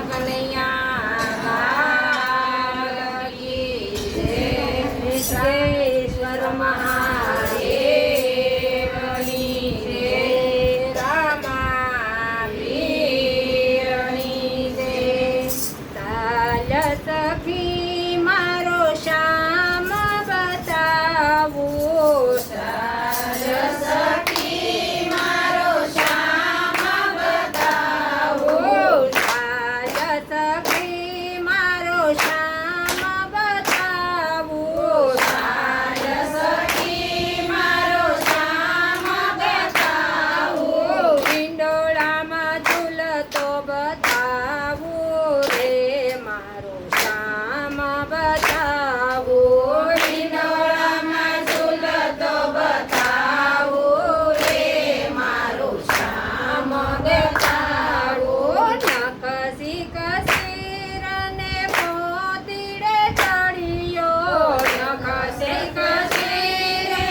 કનૈયા લાલ કી જય. વિશ્વેશ્વર મહાદેવની જય. રામા વીરની જય. ચાલ સખી મારો શ્યામ બતાવો. ચાલ સખી મારો શ્યામ બતાવો. ચાલ સખી મારો શ્યામ બતાવો. ચાલ સખી મારો શ્યામ બતાવો. હિંડોળામાં ઝૂલતો બતાવો રે મારો શ્યામ બતાવો. હિંડોળામાં ઝૂલતો બતાવો રે મારો શ્યામ બતાવો. નખસી કસીરને મોતીડે ચડિયો. નખસી કસીરને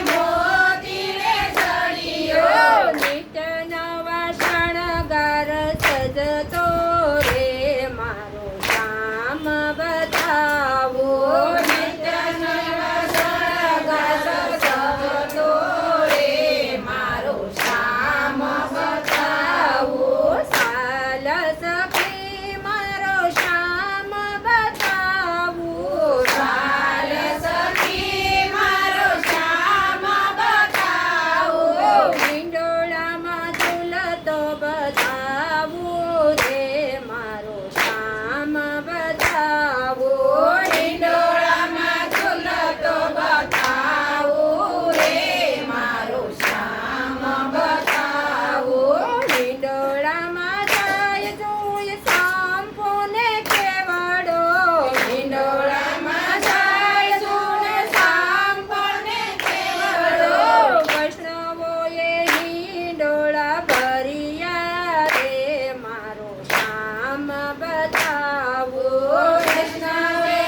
મોતીડે ચડિયો. નિત્ય નવા શણગાર સજતો રે મારો શ્યામ બતાવો. નિત્ય નવા શણગાર સજતો રે મારો શ્યામ બતાવો. ચાલ સખી મારો શ્યામ બતાવો. ચાલ સખી મારો શ્યામ બતાવો. હિંડોળામાં ઝૂલતો બતાવો રે મારો શ્યામ બતાવો. હિંડોળામાં ઝૂલતો બતાવો રે મારો શ્યામ બતાવો. હિંડોળામાં જાય જોઈ સાંપોને કેવડો. હિંડોળામાં જાય જોને સાંપોને કેવડો. વૈષ્ણવોએ હિંડોળા ભર્યા રે મારો શ્યામ બતાવો. વૈષ્ણવે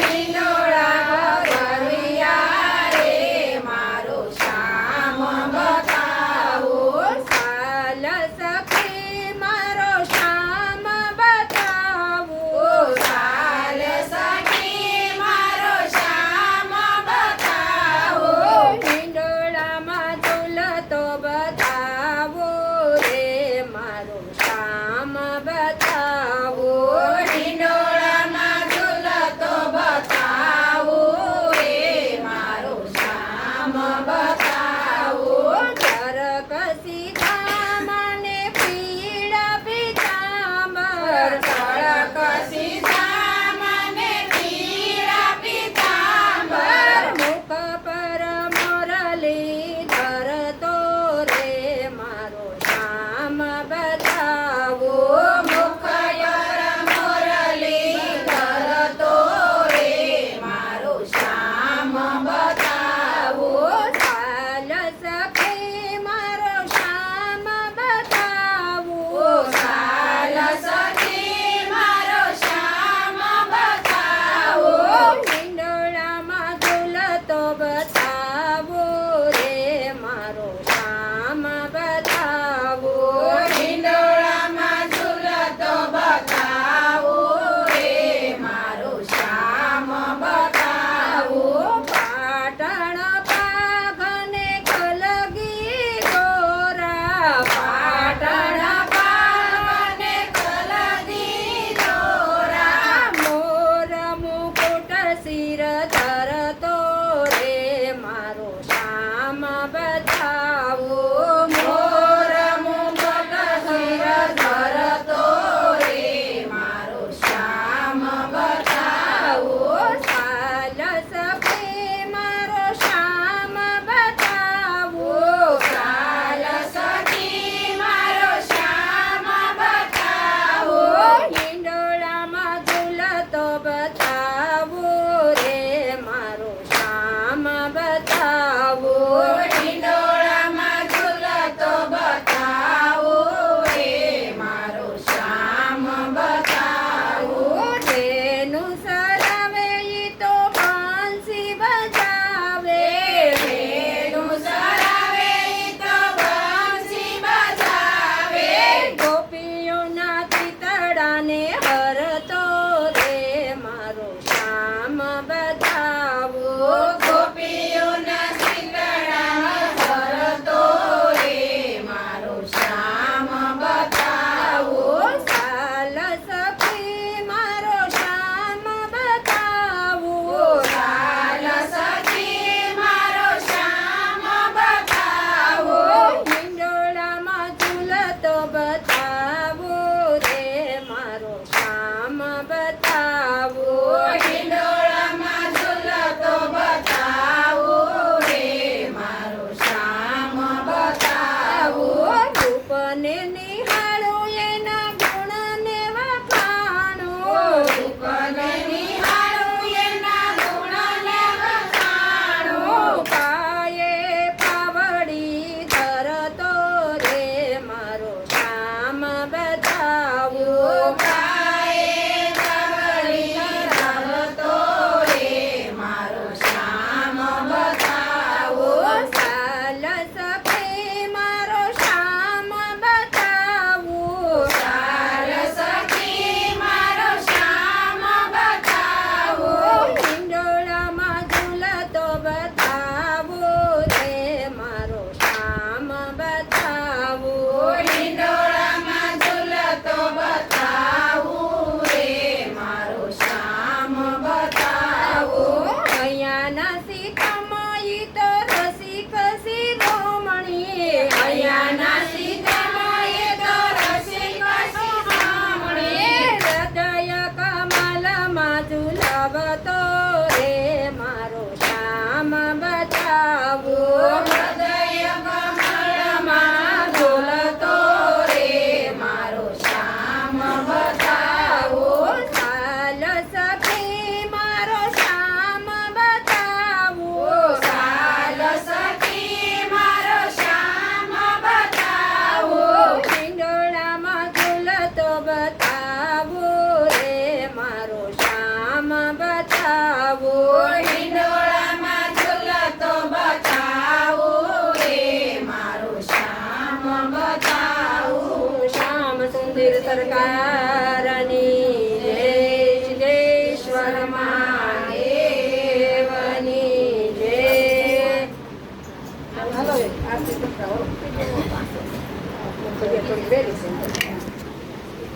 હિંડોળા ભર્યા રે મારો શ્યામ બતાવો. ચાલ સખી મારો શ્યામ બતાવો. ચાલ સખી મારો શ્યામ બતાવો. હિંડોળામાં ઝૂલતો બતાવો રે મારો શ્યામ બતાવો.